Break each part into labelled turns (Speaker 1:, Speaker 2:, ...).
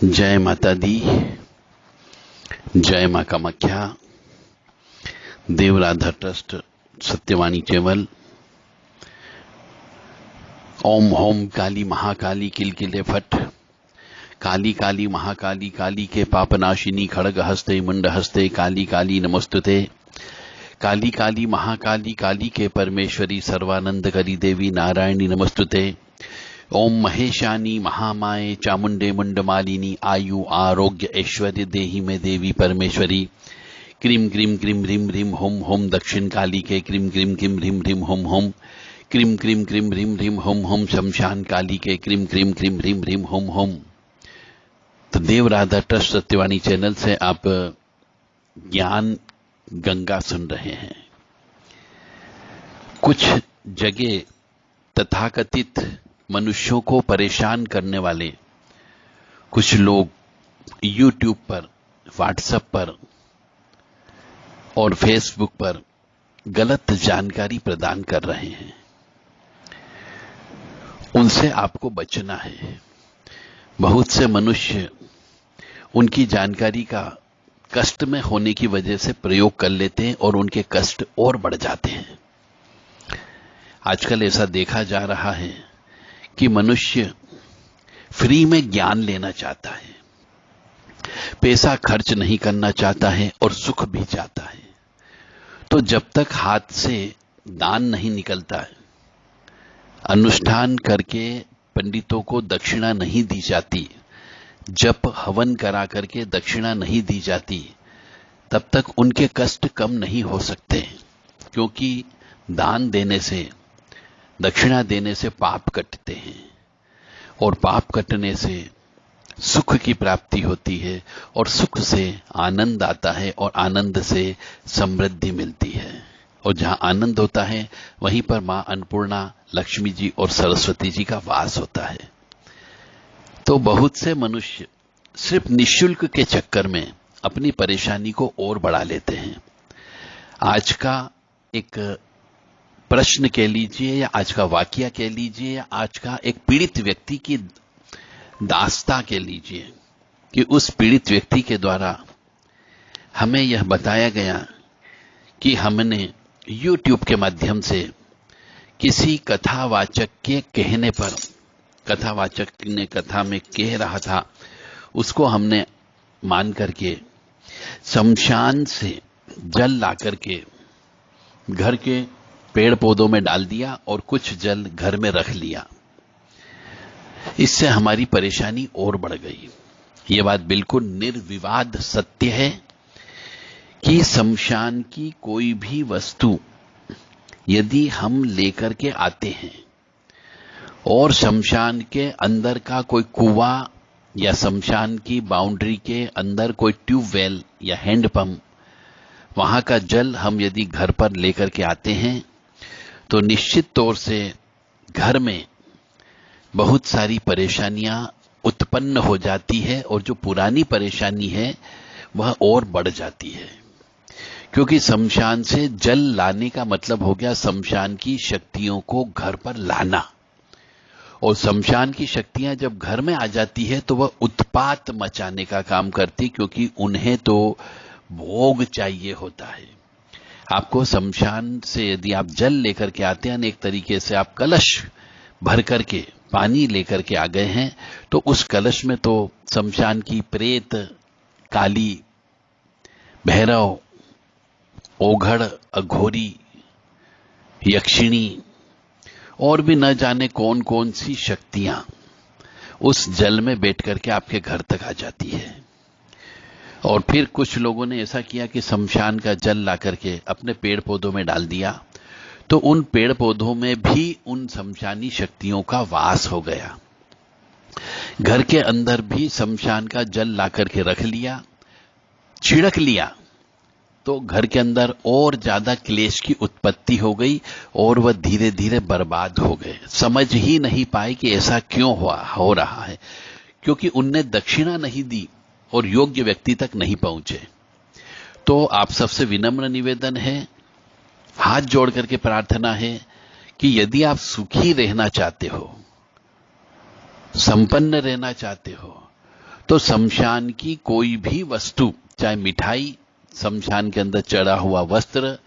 Speaker 1: जय माता दी, जय मां कामाख्या। देव राधा ट्रस्ट सत्यवाणी चैवल। ओम होम काली महाकाली किलकिले फट। काली काली महाकाली काली के पापनाशिनी खड़ग हस्ते मुंड हस्ते काली काली नमस्तुते। काली काली महाकाली काली के परमेश्वरी सर्वानंद करी देवी नारायणी नमस्तुते। ओम महेशानी महामाये चामुंडे मुंडमालिनी आयु आरोग्य ऐश्वर्य देही में देवी परमेश्वरी। क्रीम क्रीम क्रीम ह्रीम ह्रीम होम होम दक्षिण काली के क्रीम क्रीम क्रीम ह्रीम ह्रीम होम होम। क्रीम क्रीम क्रीम ह्रीम ह्रीम होम होम शमशान काली के क्रीम क्रीम क्रीम ह्रीम ह्रीम होम होम। तो देव राधा ट्रस्ट सत्यवाणी चैनल से आप ज्ञान गंगा सुन रहे हैं। कुछ जगह तथाकथित मनुष्यों को परेशान करने वाले कुछ लोग YouTube पर, WhatsApp पर और Facebook पर गलत जानकारी प्रदान कर रहे हैं। उनसे आपको बचना है। बहुत से मनुष्य उनकी जानकारी का कष्ट में होने की वजह से प्रयोग कर लेते हैं और उनके कष्ट और बढ़ जाते हैं। आजकल ऐसा देखा जा रहा है कि मनुष्य फ्री में ज्ञान लेना चाहता है, पैसा खर्च नहीं करना चाहता है और सुख भी चाहता है। तो जब तक हाथ से दान नहीं निकलता है, अनुष्ठान करके पंडितों को दक्षिणा नहीं दी जाती, जप हवन करा करके दक्षिणा नहीं दी जाती, तब तक उनके कष्ट कम नहीं हो सकते। क्योंकि दान देने से, दक्षिणा देने से पाप कटते हैं और पाप कटने से सुख की प्राप्ति होती है और सुख से आनंद आता है और आनंद से समृद्धि मिलती है। और जहां आनंद होता है वहीं पर मां अन्नपूर्णा, लक्ष्मी जी और सरस्वती जी का वास होता है। तो बहुत से मनुष्य सिर्फ निःशुल्क के चक्कर में अपनी परेशानी को और बढ़ा लेते हैं। आज का एक प्रश्न कह लीजिए या आज का वाकया कह लीजिए या आज का एक पीड़ित व्यक्ति की दास्तां कह लीजिए कि उस पीड़ित व्यक्ति के द्वारा हमें यह बताया गया कि हमने YouTube के माध्यम से किसी कथावाचक के कहने पर, कथावाचक ने कथा में कह रहा था, उसको हमने मान करके शमशान से जल ला करके घर के पेड़ पौधों में डाल दिया और कुछ जल घर में रख लिया। इससे हमारी परेशानी और बढ़ गई। ये बात बिल्कुल निर्विवाद सत्य है कि शमशान की कोई भी वस्तु यदि हम लेकर के आते हैं और शमशान के अंदर का कोई कुआं या शमशान की बाउंड्री के अंदर कोई ट्यूबवेल या हैंडपंप, वहां का जल हम यदि घर पर लेकर के आते हैं तो निश्चित तौर से घर में बहुत सारी परेशानियां उत्पन्न हो जाती है और जो पुरानी परेशानी है वह और बढ़ जाती है। क्योंकि शमशान से जल लाने का मतलब हो गया शमशान की शक्तियों को घर पर लाना। और शमशान की शक्तियां जब घर में आ जाती है तो वह उत्पात मचाने का काम करती, क्योंकि उन्हें तो भोग चाहिए होता है। आपको शमशान से यदि आप जल लेकर के आते हैं, एक तरीके से आप कलश भर करके पानी लेकर के आ गए हैं, तो उस कलश में तो शमशान की प्रेत, काली, भैरव, ओघड़, अघोरी, यक्षिणी और भी न जाने कौन कौन सी शक्तियां उस जल में बैठ करके आपके घर तक आ जाती है। और फिर कुछ लोगों ने ऐसा किया कि शमशान का जल ला करके अपने पेड़ पौधों में डाल दिया, तो उन पेड़ पौधों में भी उन शमशानी शक्तियों का वास हो गया। घर के अंदर भी शमशान का जल ला करके रख लिया, छिड़क लिया, तो घर के अंदर और ज्यादा क्लेश की उत्पत्ति हो गई और वह धीरे धीरे बर्बाद हो गए। समझ ही नहीं पाए कि ऐसा क्यों हो रहा है, क्योंकि उनने दक्षिणा नहीं दी और योग्य व्यक्ति तक नहीं पहुंचे। तो आप सबसे विनम्र निवेदन है, हाथ जोड़ करके प्रार्थना है कि यदि आप सुखी रहना चाहते हो, संपन्न रहना चाहते हो, तो शमशान की कोई भी वस्तु, चाहे मिठाई, शमशान के अंदर चढ़ा हुआ वस्त्र,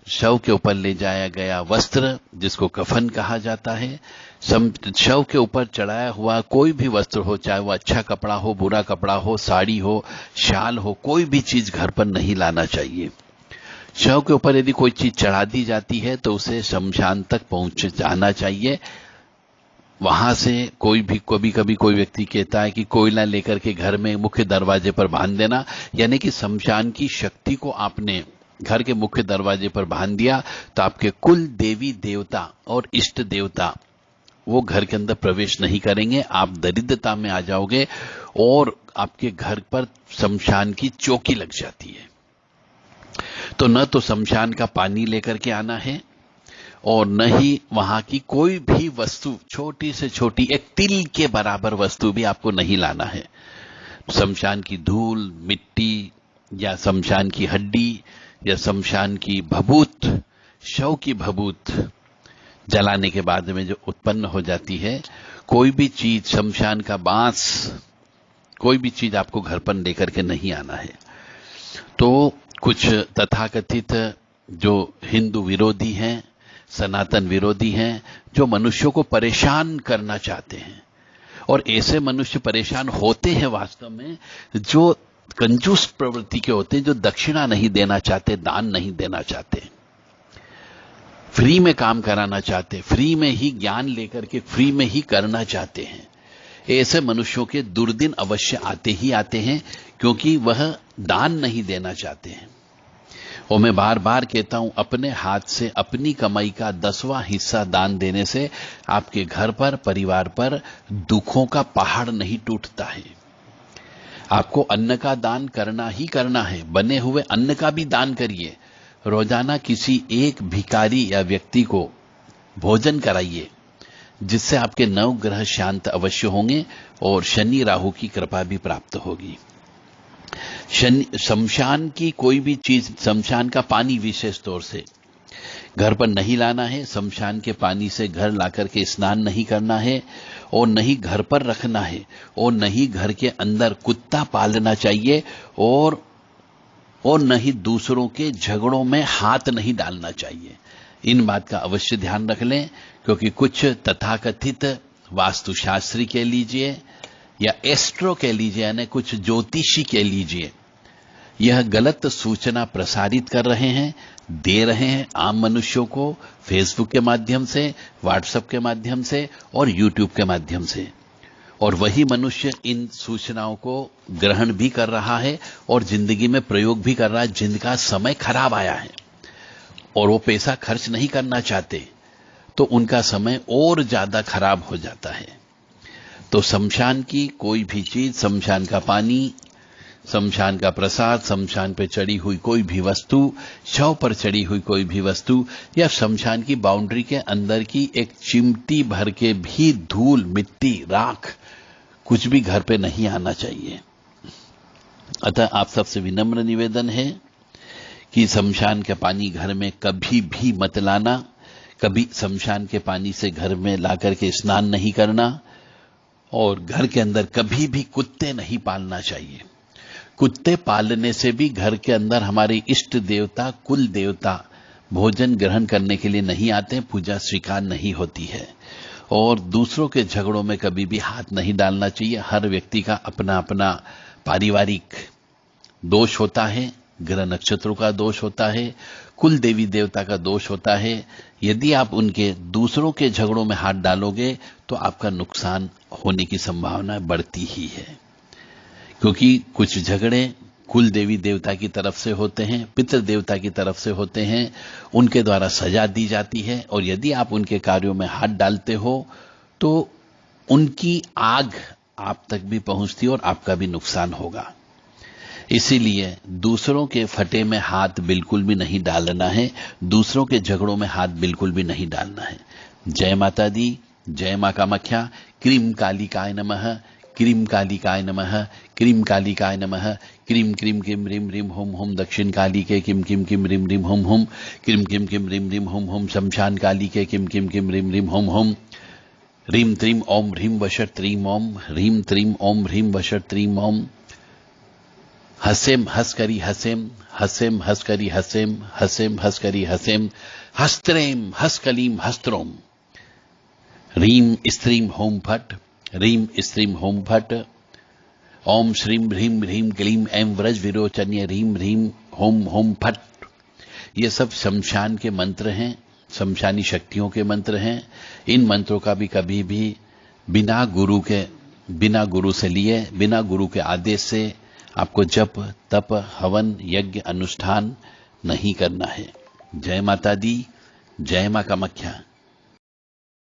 Speaker 1: शव के ऊपर ले जाया गया वस्त्र जिसको कफन कहा जाता है, शव के ऊपर चढ़ाया हुआ कोई भी वस्त्र हो, चाहे वो अच्छा कपड़ा हो, बुरा कपड़ा हो, साड़ी हो, शाल हो, कोई भी चीज घर पर नहीं लाना चाहिए। शव के ऊपर यदि कोई चीज चढ़ा दी जाती है तो उसे शमशान तक पहुंच जाना चाहिए। वहां से कोई भी, कभी कभी कोई व्यक्ति कहता है कि कोयला लेकर के घर में मुख्य दरवाजे पर बांध देना, यानी कि शमशान की शक्ति को आपने घर के मुख्य दरवाजे पर बांध दिया तो आपके कुल देवी देवता और इष्ट देवता वो घर के अंदर प्रवेश नहीं करेंगे, आप दरिद्रता में आ जाओगे और आपके घर पर शमशान की चौकी लग जाती है। तो न तो शमशान का पानी लेकर के आना है और न ही वहां की कोई भी वस्तु, छोटी से छोटी एक तिल के बराबर वस्तु भी आपको नहीं लाना है। शमशान की धूल, मिट्टी या शमशान की हड्डी या शमशान की भभूत, शव की भभूत जलाने के बाद में जो उत्पन्न हो जाती है, कोई भी चीज, शमशान का बांस, कोई भी चीज आपको घर पर लेकर के नहीं आना है। तो कुछ तथाकथित जो हिंदू विरोधी हैं, सनातन विरोधी हैं, जो मनुष्यों को परेशान करना चाहते हैं, और ऐसे मनुष्य परेशान होते हैं वास्तव में जो कंजूस प्रवृत्ति के होते हैं, जो दक्षिणा नहीं देना चाहते, दान नहीं देना चाहते, फ्री में काम कराना चाहते, फ्री में ही ज्ञान लेकर के फ्री में ही करना चाहते हैं। ऐसे मनुष्यों के दुर्दिन अवश्य आते ही आते हैं, क्योंकि वह दान नहीं देना चाहते हैं। और मैं बार बार कहता हूं, अपने हाथ से अपनी कमाई का 10वां हिस्सा दान देने से आपके घर पर, परिवार पर दुखों का पहाड़ नहीं टूटता है। आपको अन्न का दान करना ही करना है, बने हुए अन्न का भी दान करिए। रोजाना किसी एक भिखारी या व्यक्ति को भोजन कराइए, जिससे आपके नवग्रह शांत अवश्य होंगे और शनि राहु की कृपा भी प्राप्त होगी। शमशान की कोई भी चीज, शमशान का पानी विशेष तौर से घर पर नहीं लाना है। शमशान के पानी से घर लाकर के स्नान नहीं करना है और नहीं घर पर रखना है, और नहीं घर के अंदर कुत्ता पालना चाहिए, और नहीं दूसरों के झगड़ों में हाथ नहीं डालना चाहिए। इन बात का अवश्य ध्यान रख लें, क्योंकि कुछ तथाकथित वास्तुशास्त्री कह लीजिए या एस्ट्रो कह लीजिए, यानी कुछ ज्योतिषी कह लीजिए, यह गलत सूचना प्रसारित कर रहे हैं, दे रहे हैं आम मनुष्यों को, फेसबुक के माध्यम से, व्हाट्सएप के माध्यम से और यूट्यूब के माध्यम से। और वही मनुष्य इन सूचनाओं को ग्रहण भी कर रहा है और जिंदगी में प्रयोग भी कर रहा है, जिनका समय खराब आया है और वो पैसा खर्च नहीं करना चाहते, तो उनका समय और ज्यादा खराब हो जाता है। तो शमशान की कोई भी चीज, शमशान का पानी, शमशान का प्रसाद, शमशान पे चढ़ी हुई कोई भी वस्तु, शव पर चढ़ी हुई कोई भी वस्तु, या शमशान की बाउंड्री के अंदर की एक चिमटी भर के भी धूल, मिट्टी, राख, कुछ भी घर पे नहीं आना चाहिए। अतः आप सबसे विनम्र निवेदन है कि शमशान का पानी घर में कभी भी मत लाना, कभी शमशान के पानी से घर में लाकर के स्नान नहीं करना, और घर के अंदर कभी भी कुत्ते नहीं पालना चाहिए। कुत्ते पालने से भी घर के अंदर हमारे इष्ट देवता, कुल देवता भोजन ग्रहण करने के लिए नहीं आते, पूजा स्वीकार नहीं होती है। और दूसरों के झगड़ों में कभी भी हाथ नहीं डालना चाहिए। हर व्यक्ति का अपना अपना पारिवारिक दोष होता है, ग्रह नक्षत्रों का दोष होता है, कुल देवी देवता का दोष होता है। यदि आप उनके दूसरों के झगड़ों में हाथ डालोगे तो आपका नुकसान होने की संभावना बढ़ती ही है, क्योंकि कुछ झगड़े कुल देवी देवता की तरफ से होते हैं, पितृ देवता की तरफ से होते हैं, उनके द्वारा सजा दी जाती है, और यदि आप उनके कार्यों में हाथ डालते हो तो उनकी आग आप तक भी पहुंचती है और आपका भी नुकसान होगा। इसीलिए दूसरों के फटे में हाथ बिल्कुल भी नहीं डालना है, दूसरों के झगड़ों में हाथ बिल्कुल भी नहीं डालना है। जय माता दी, जय मां कामाख्या। क्रीम कालिकाय नमः, क्रीम कालिकाय नमः, क्रीम कालिकाय नमः। क्रीम क्रीम किम रिम रिम हुम हुम दक्षिण काली के किम किम किम रिम रिम हुम हुम। क्रीम किम किम रिम रिम हुम हुम शमशान काली के किम किम किम रिम रिम हुम हुम। ह्रीम त्रीम ओम ह्रीम वशर त्रीम ओम, ह्रीम त्रीम ओम ह्रीम वशर त्रीम ओम। Hasem हस्करी Hasem, Hasem हस्करी Hasem, Hasem हस्करी Hasem, हस्त्रेम हस्कलीम हस्त्रोम। ह्रीम स्त्रीम होम फट, ह्रीम स्त्रीम होम फट। ओम श्रीम ह्रीम ह्रीम क्लीम ऐं व्रज विरोचन्य ह्रीम ह्रीम होम होम फट। ये सब शमशान के मंत्र हैं, शमशानी शक्तियों के मंत्र हैं। इन मंत्रों का भी कभी भी बिना गुरु से लिए, बिना गुरु के आदेश से आपको जप तप हवन यज्ञ अनुष्ठान नहीं करना है। जय माता दी, जय मां कामाख्या।